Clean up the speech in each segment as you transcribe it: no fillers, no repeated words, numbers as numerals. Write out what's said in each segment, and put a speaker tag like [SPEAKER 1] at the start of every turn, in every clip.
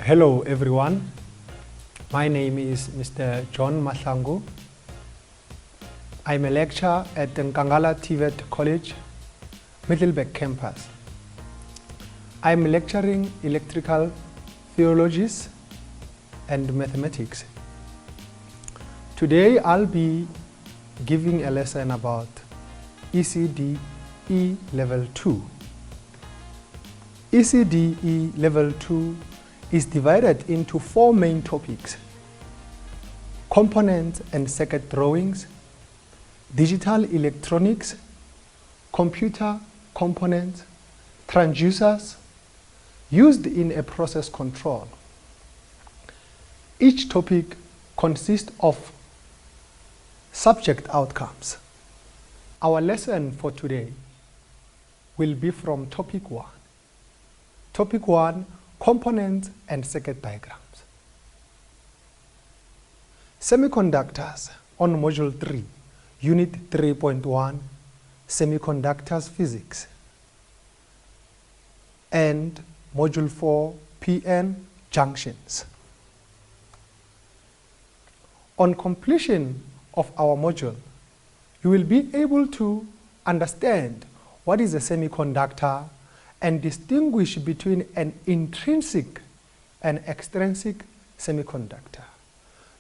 [SPEAKER 1] Hello everyone, my name is Mr. John Mahlangu. I'm a lecturer at the Nkangala TVET College, Middleburg campus. I'm lecturing electrical theologies and mathematics. Today I'll be giving a lesson about ECDE Level 2. ECDE Level 2 is divided into 4 main topics: components and circuit drawings, digital electronics, computer components, transducers used in a process control. Each topic consists of subject outcomes. Our lesson for today will be from topic 1. Topic 1, components and circuit diagrams. Semiconductors on Module 3, Unit 3.1, Semiconductors Physics, and Module 4, PN Junctions. On completion of our module, you will be able to understand what is a semiconductor and distinguish between an intrinsic and extrinsic semiconductor.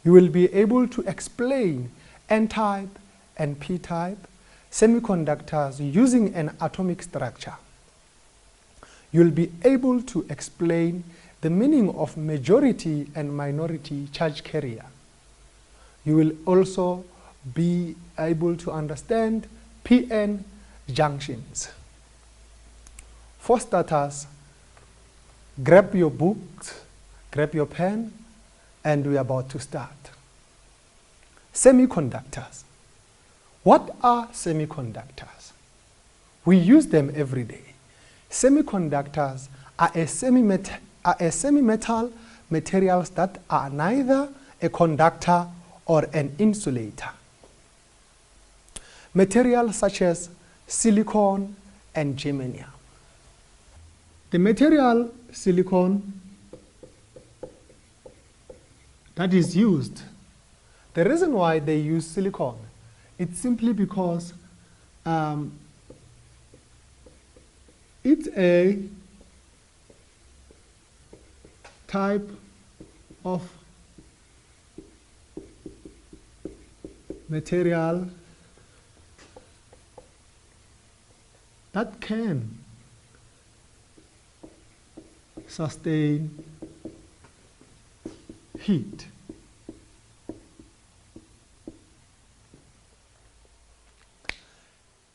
[SPEAKER 1] You will be able to explain N-type and P-type semiconductors using an atomic structure. You will be able to explain the meaning of majority and minority charge carrier. You will also be able to understand PN junctions. For starters, grab your books, grab your pen, and we are about to start. Semiconductors. What are semiconductors? We use them every day. Semiconductors are semi-metal materials that are neither a conductor or an insulator. Materials such as silicon and germanium. The material silicon that is used, the reason why they use silicon, it's simply because it's a type of material that can sustain heat.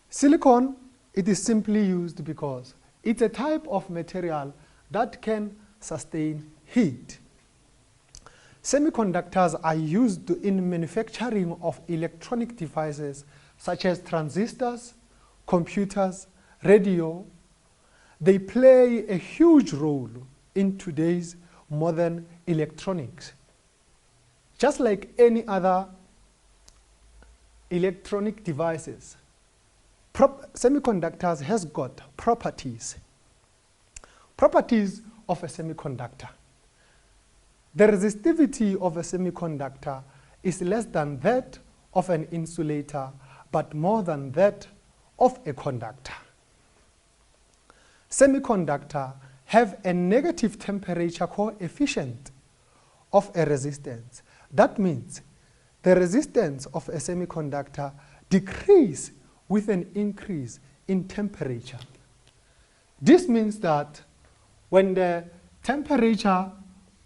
[SPEAKER 1] Silicon, it is simply used because it's a type of material that can sustain heat. Semiconductors are used in manufacturing of electronic devices such as transistors, computers, radio. They play a huge role in today's modern electronics. Just like any other electronic devices, semiconductors has got properties. Properties of a semiconductor. The resistivity of a semiconductor is less than that of an insulator, but more than that of a conductor. Semiconductors have a negative temperature coefficient of a resistance. That means the resistance of a semiconductor decreases with an increase in temperature. This means that when the temperature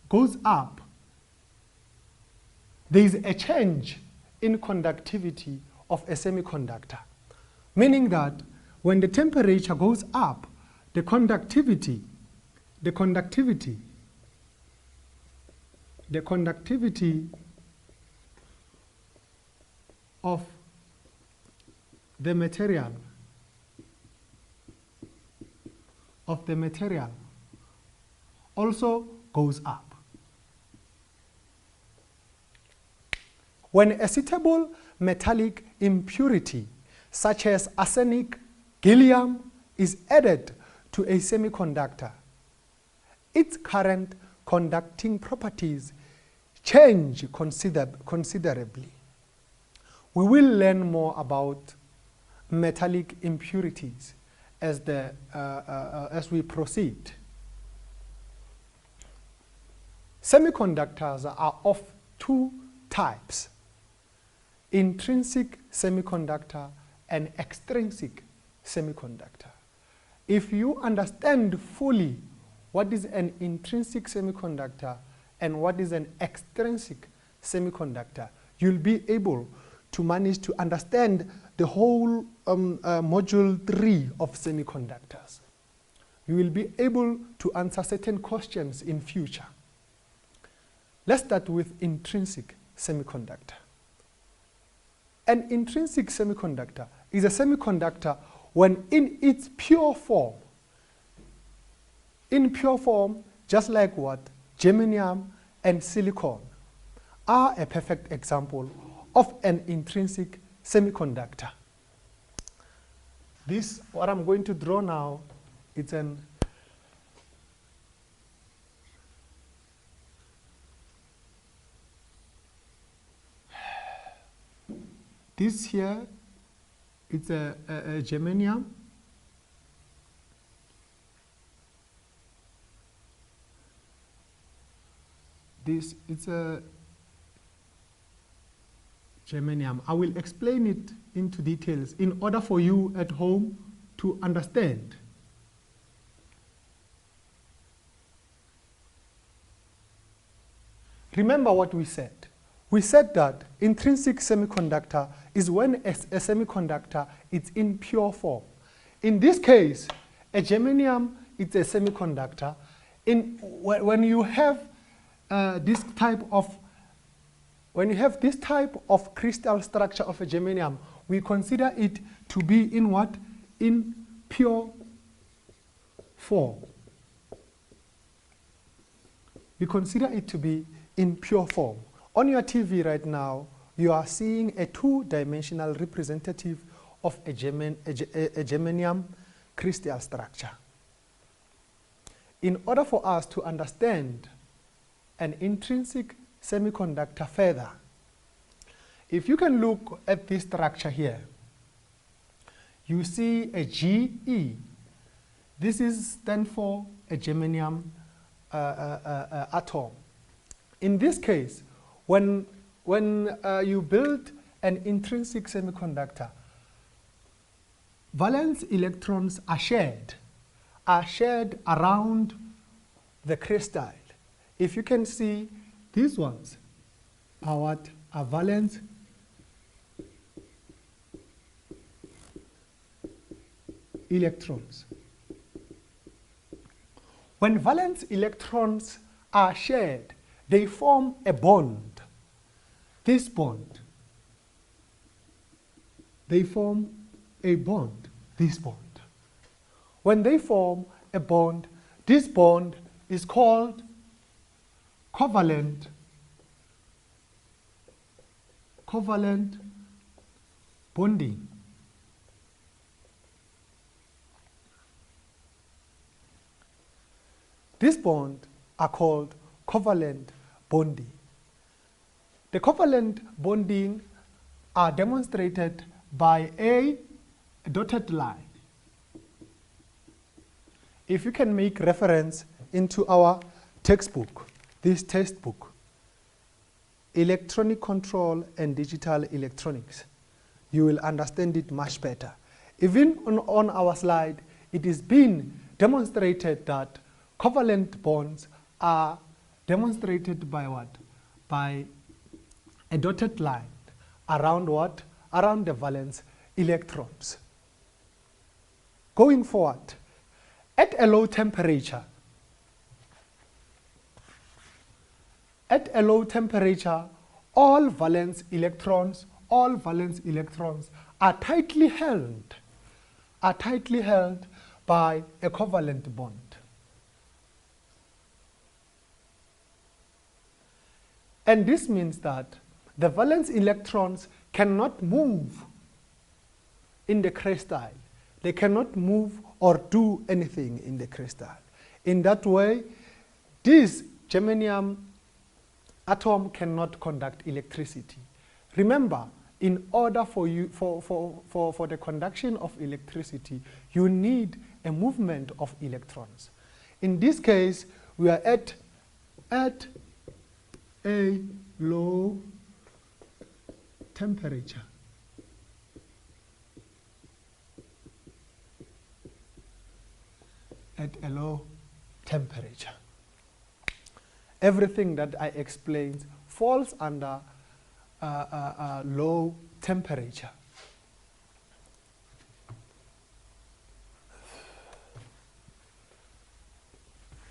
[SPEAKER 1] goes up, there is a change in conductivity of a semiconductor. Meaning that when the temperature goes up, the conductivity of the material also goes up. When a suitable metallic impurity such as arsenic, gallium is added to a semiconductor, its current conducting properties change considerably. We will learn more about metallic impurities as we proceed. Semiconductors are of two types: intrinsic semiconductor and extrinsic semiconductor. If you understand fully what is an intrinsic semiconductor and what is an extrinsic semiconductor, you'll be able to manage to understand the whole module 3 of semiconductors. You will be able to answer certain questions in future. Let's start with intrinsic semiconductor. An intrinsic semiconductor is a semiconductor when in its pure form, just like what? Germanium and silicon are a perfect example of an intrinsic semiconductor. This, what I'm going to draw now, it's an this here, it's a germanium. This, it's a germanium. I will explain it into details in order for you at home to understand. Remember what we said. We said that intrinsic semiconductor is when a semiconductor is in pure form. In this case, a germanium is a semiconductor. When you have this type of crystal structure of a germanium, we consider it to be in what? In pure form. We consider it to be in pure form. On your TV right now, you are seeing a two-dimensional representative of a germanium crystal structure. In order for us to understand an intrinsic semiconductor further, if you can look at this structure here, you see a GE. This stands for a germanium atom. In this case, when you build an intrinsic semiconductor, valence electrons are shared around the crystal. If you can see, these ones are what? Are valence electrons. When valence electrons are shared, they form a bond. This bond. They form a bond. This bond. When they form a bond, this bond is called covalent bonding. This bond are called covalent bonding. The covalent bonding are demonstrated by a dotted line. If you can make reference into our textbook, this textbook, Electronic Control and Digital Electronics, you will understand it much better. Even on our slide, it is being demonstrated that covalent bonds are demonstrated by what? By a dotted line around what? Around the valence electrons. Going forward, at a low temperature, all valence electrons are tightly held by a covalent bond. And this means that the valence electrons cannot move in the crystal. They cannot move or do anything in the crystal. In that way, this germanium atom cannot conduct electricity. Remember, in order for the conduction of electricity, you need a movement of electrons. In this case, we are at a low temperature. At a low temperature. Everything that I explained falls under low temperature.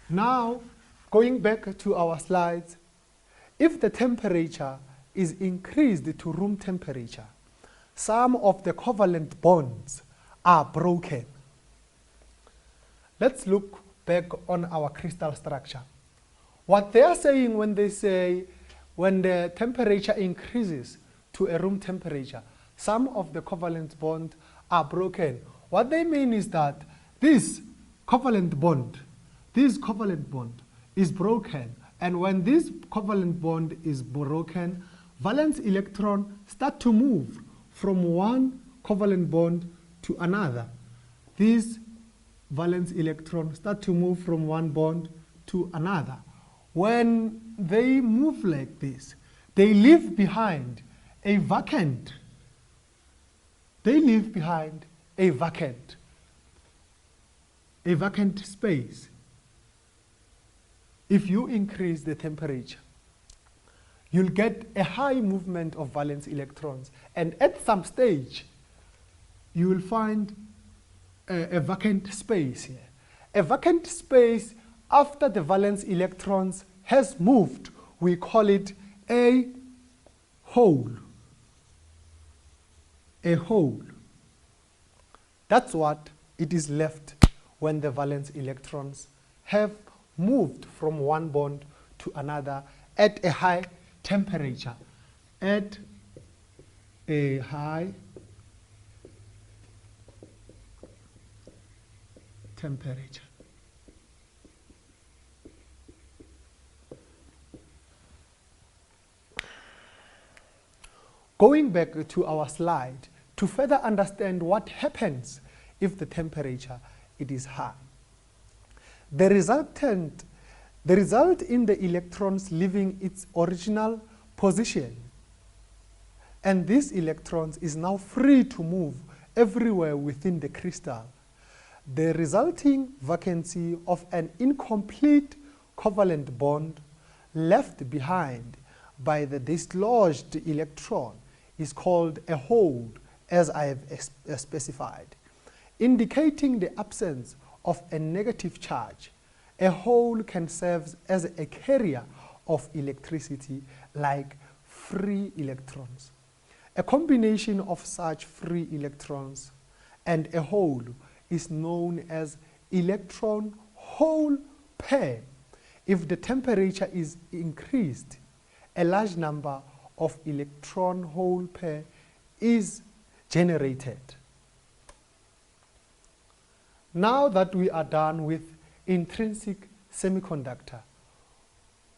[SPEAKER 1] Now, going back to our slides, if the temperature is increased to room temperature, some of the covalent bonds are broken. Let's look back on our crystal structure. What they are saying when they say when the temperature increases to a room temperature, some of the covalent bonds are broken. What they mean is that this covalent bond is broken, and when this covalent bond is broken, valence electrons start to move from one covalent bond to another. These valence electrons start to move from one bond to another. When they move like this, they leave behind a vacant. A vacant space. If you increase the temperature, you'll get a high movement of valence electrons, and at some stage, you will find a vacant space here. A vacant space after the valence electrons has moved, we call it a hole. A hole. That's what it is left when the valence electrons have moved from one bond to another at a high temperature. At a high temperature. Going back to our slide, to further understand what happens if the temperature it is high. The result in the electrons leaving its original position, and these electrons is now free to move everywhere within the crystal. The resulting vacancy of an incomplete covalent bond left behind by the dislodged electron is called a hole, as I have specified, indicating the absence of a negative charge. A hole can serve as a carrier of electricity like free electrons. A combination of such free electrons and a hole is known as electron-hole pair. If the temperature is increased, a large number of electron-hole pair is generated. Now that we are done with intrinsic semiconductor,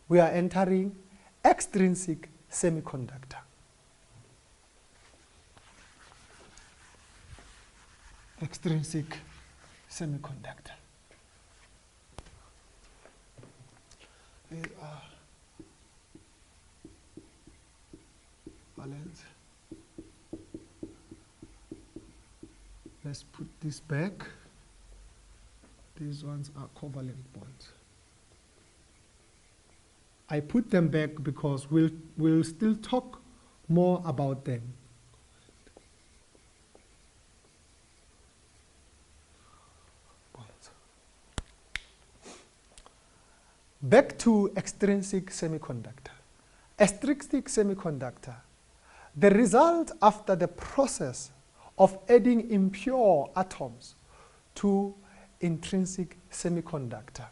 [SPEAKER 1] we are entering extrinsic semiconductor. Extrinsic semiconductor. There are valence. Let's put this back. These ones are covalent bonds. I put them back because we'll still talk more about them. Back to extrinsic semiconductor. Extrinsic semiconductor. The result after the process of adding impure atoms to intrinsic semiconductor.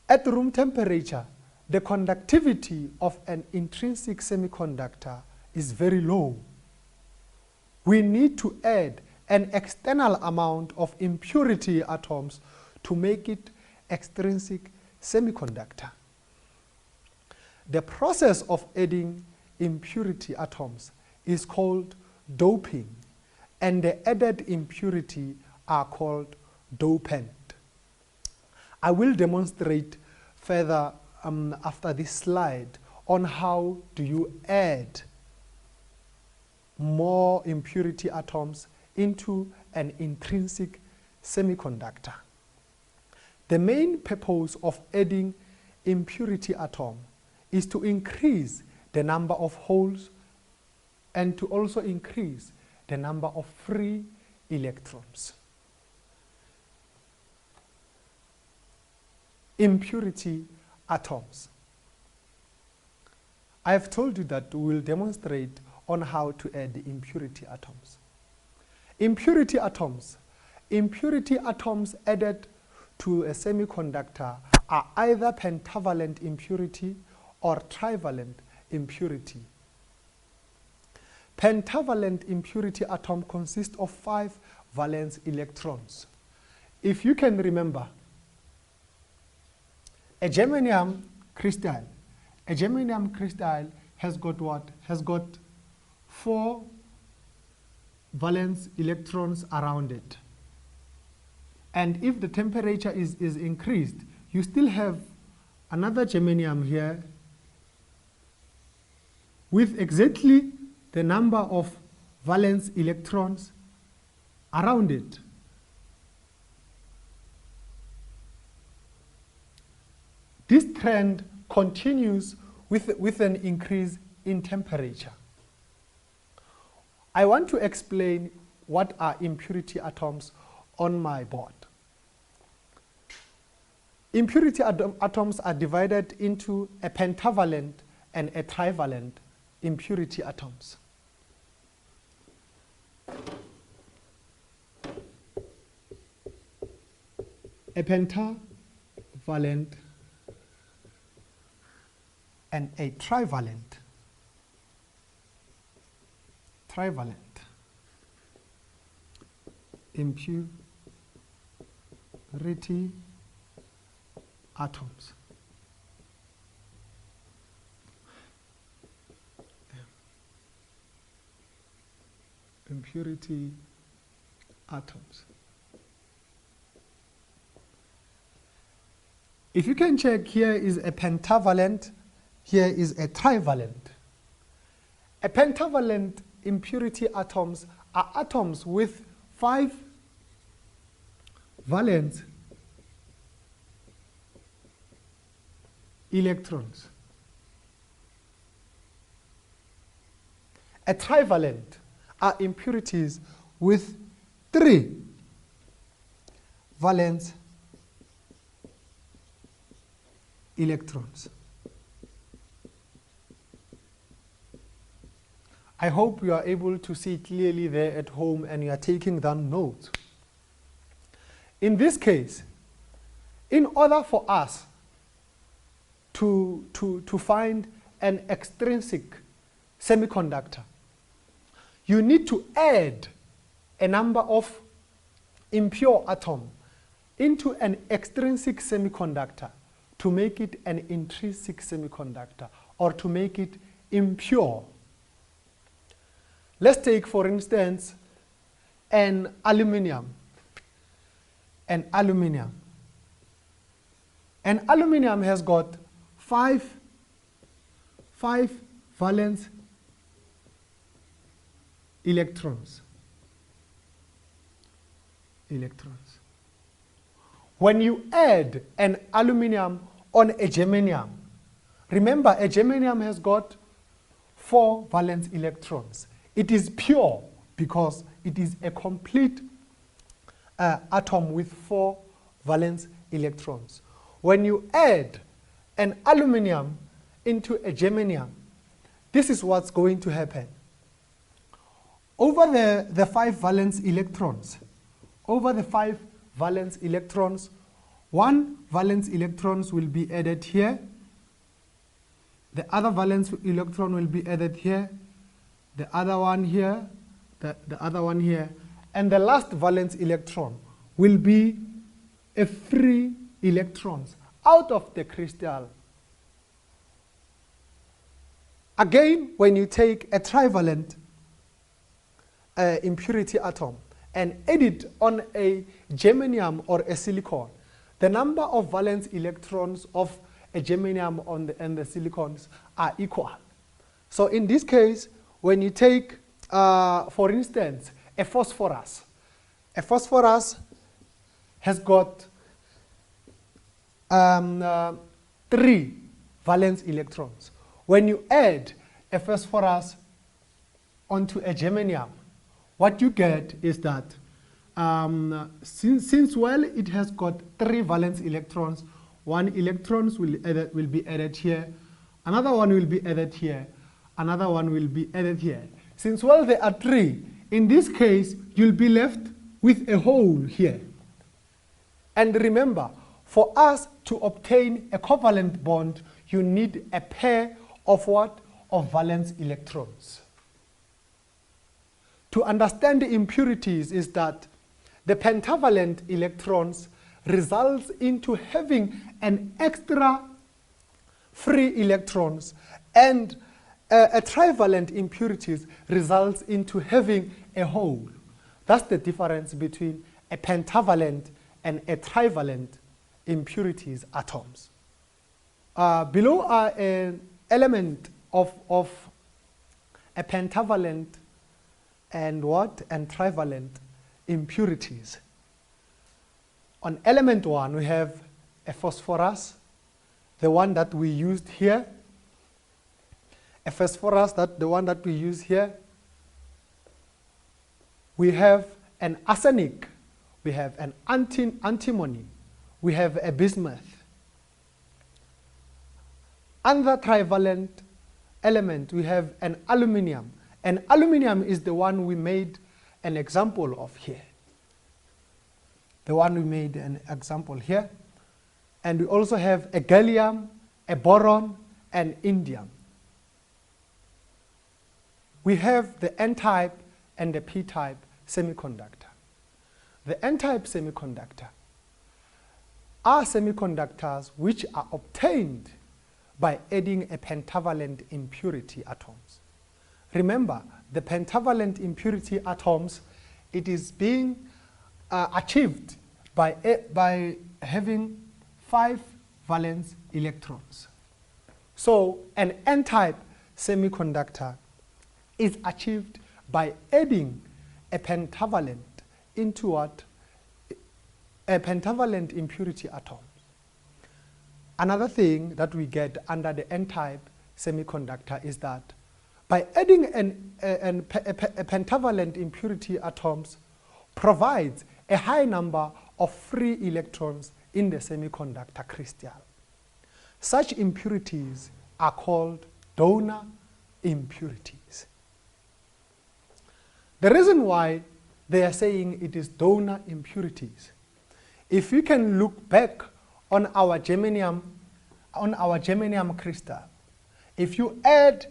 [SPEAKER 1] At room temperature, the conductivity of an intrinsic semiconductor is very low. We need to add an external amount of impurity atoms to make it extrinsic semiconductor. The process of adding impurity atoms is called doping, and the added impurity are called dopant. I will demonstrate further after this slide on how do you add more impurity atoms into an intrinsic semiconductor. The main purpose of adding impurity atom is to increase the number of holes and to also increase the number of free electrons. Impurity atoms. I have told you that we will demonstrate on how to add the impurity atoms. Impurity atoms. Impurity atoms added to a semiconductor are either pentavalent impurity or trivalent impurity. Pentavalent impurity atom consists of 5 valence electrons. If you can remember, a germanium crystal has got what? Has got 4 valence electrons around it. And if the temperature is increased, you still have another germanium here with exactly the number of valence electrons around it. This trend continues with an increase in temperature. I want to explain what are impurity atoms on my board. Impurity atoms are divided into a pentavalent and a trivalent impurity atoms. A pentavalent and a trivalent impurity atoms. Impurity atoms. If you can check, here is a pentavalent, here is a trivalent. A pentavalent impurity atoms are atoms with 5 valence electrons. A trivalent are impurities with 3 valence electrons. I hope you are able to see clearly there at home and you are taking down notes. In this case, in order for us to find an extrinsic semiconductor, you need to add a number of impure atoms into an extrinsic semiconductor to make it an intrinsic semiconductor or to make it impure. Let's take, for instance, an aluminium. An aluminium has got 5 valence electrons. When you add an aluminium on a germanium, remember a germanium has got 4 valence electrons. It is pure because it is a complete atom with 4 valence electrons. When you add an aluminium into a germanium, this is what's going to happen. Over the 5 valence electrons, one valence electrons will be added here, the other valence electron will be added here, the other one here, the other one here, and the last valence electron will be a free electrons out of the crystal. Again, when you take a trivalent impurity atom and add it on a germanium or a silicon, the number of valence electrons of a germanium and the silicons are equal. So in this case, when you take, for instance, a phosphorus has got 3 valence electrons. When you add a phosphorus onto a germanium, what you get is that since well, it has got 3 valence electrons, 1 electron will be added here, another one will be added here, another one will be added here. Since well, there are 3, in this case, you'll be left with a hole here. And remember, for us to obtain a covalent bond, you need a pair of what? Of valence electrons. To understand the impurities is that the pentavalent electrons results into having an extra free electrons, and a trivalent impurities results into having a hole. That's the difference between a pentavalent and a trivalent impurities atoms. Below are an element of a pentavalent and what? And trivalent impurities. On element 1, we have a phosphorus, the one that we used here. A phosphorus, the one that we use here. We have an arsenic, we have an antimony, we have a bismuth. Under trivalent element, we have an aluminium. And aluminium is the one we made an example of here. The one we made an example here. And we also have a gallium, a boron, and indium. We have the N-type and the P-type semiconductor. The N-type semiconductor are semiconductors which are obtained by adding a pentavalent impurity atoms. Remember, the pentavalent impurity atoms, it is being achieved by having 5 valence electrons. So an N-type semiconductor is achieved by adding a pentavalent into what? A pentavalent impurity atom. Another thing that we get under the N-type semiconductor is that by adding a pentavalent impurity atoms provides a high number of free electrons in the semiconductor crystal. Such impurities are called donor impurities. The reason why they are saying it is donor impurities, if you can look back on our germanium crystal, if you add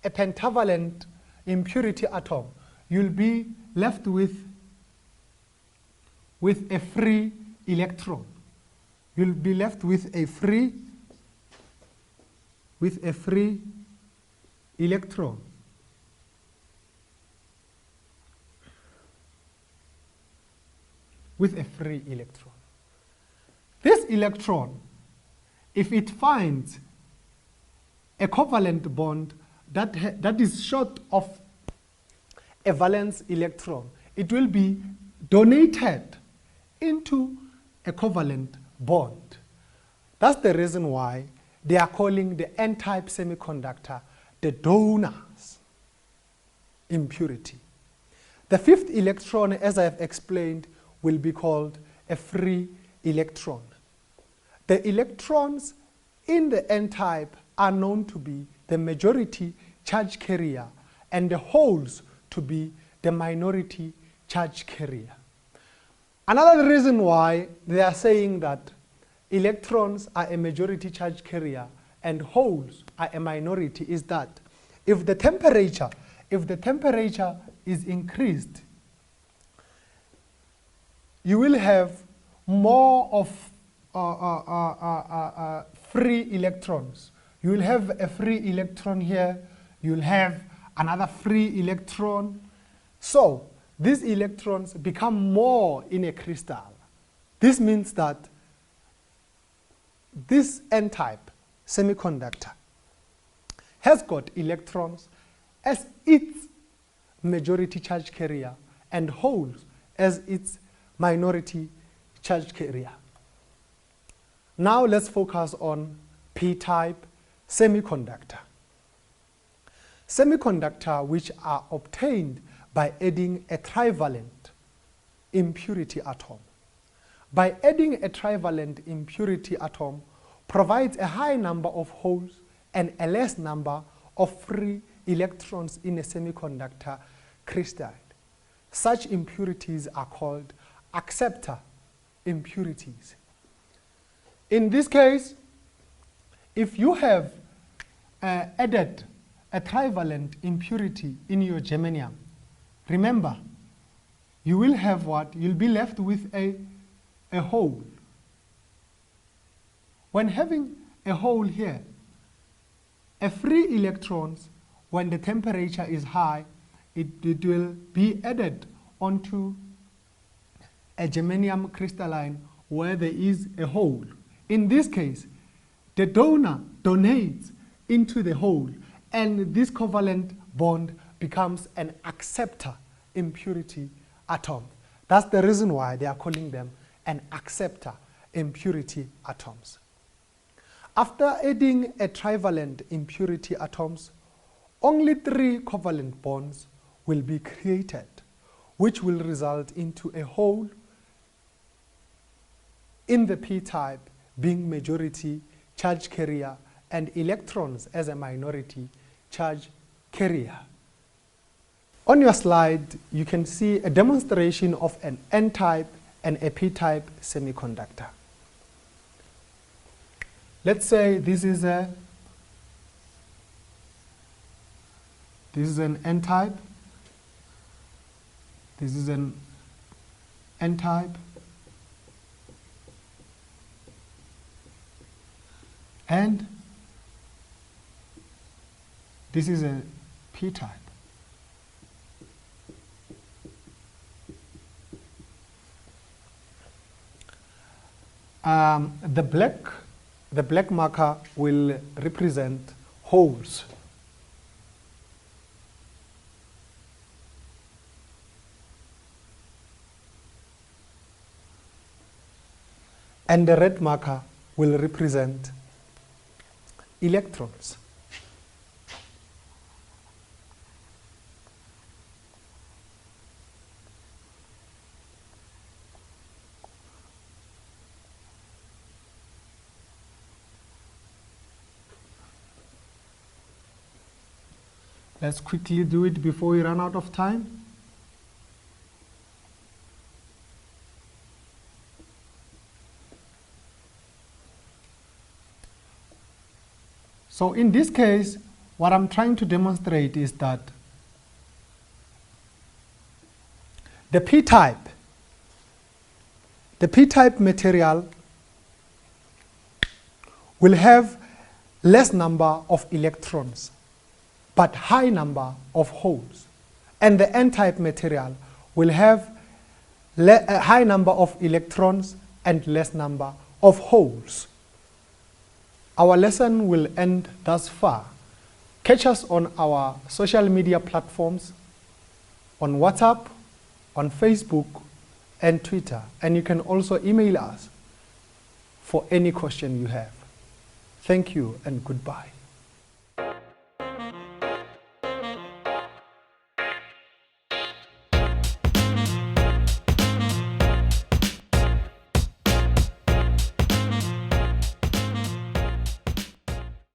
[SPEAKER 1] a pentavalent impurity atom, you'll be left with a free electron. You'll be left with a free electron. With a free electron. This electron, if it finds a covalent bond that is short of a valence electron, it will be donated into a covalent bond. That's the reason why they are calling the N-type semiconductor the donor's impurity. The 5th electron, as I have explained, will be called a free electron. The electrons in the N-type are known to be the majority charge carrier and the holes to be the minority charge carrier. Another reason why they are saying that electrons are a majority charge carrier and holes are a minority is that if the temperature is increased, you will have more of free electrons. You will have a free electron here. You will have another free electron. So these electrons become more in a crystal. This means that this N-type semiconductor has got electrons as its majority charge carrier and holes as its minority charge carrier. Now let's focus on P-type semiconductor. Semiconductor which are obtained by adding a trivalent impurity atom. By adding a trivalent impurity atom provides a high number of holes and a less number of free electrons in a semiconductor crystal. Such impurities are called acceptor impurities. In this case, if you have added a trivalent impurity in your germanium, remember, you will have what? You'll be left with a hole. When having a hole here, a free electrons, when the temperature is high, it will be added onto a germanium crystalline where there is a hole. In this case, the donor donates into the hole, and this covalent bond becomes an acceptor impurity atom. That's the reason why they are calling them an acceptor impurity atoms. After adding a trivalent impurity atoms, only 3 covalent bonds will be created, which will result into a hole in the P-type being majority charge carrier and electrons as a minority charge carrier. On your slide, you can see a demonstration of an N-type and a P-type semiconductor. Let's say this is an N-type, this is an N-type, and this is a P-type. The black marker will represent holes. And the red marker will represent electrons. Let's quickly do it before we run out of time. So in this case, what I'm trying to demonstrate is that the P-type material will have less number of electrons but high number of holes, and the N-type material will have a high number of electrons and less number of holes. Our lesson will end thus far. Catch us on our social media platforms, on WhatsApp, on Facebook, and Twitter. And you can also email us for any question you have. Thank you and goodbye.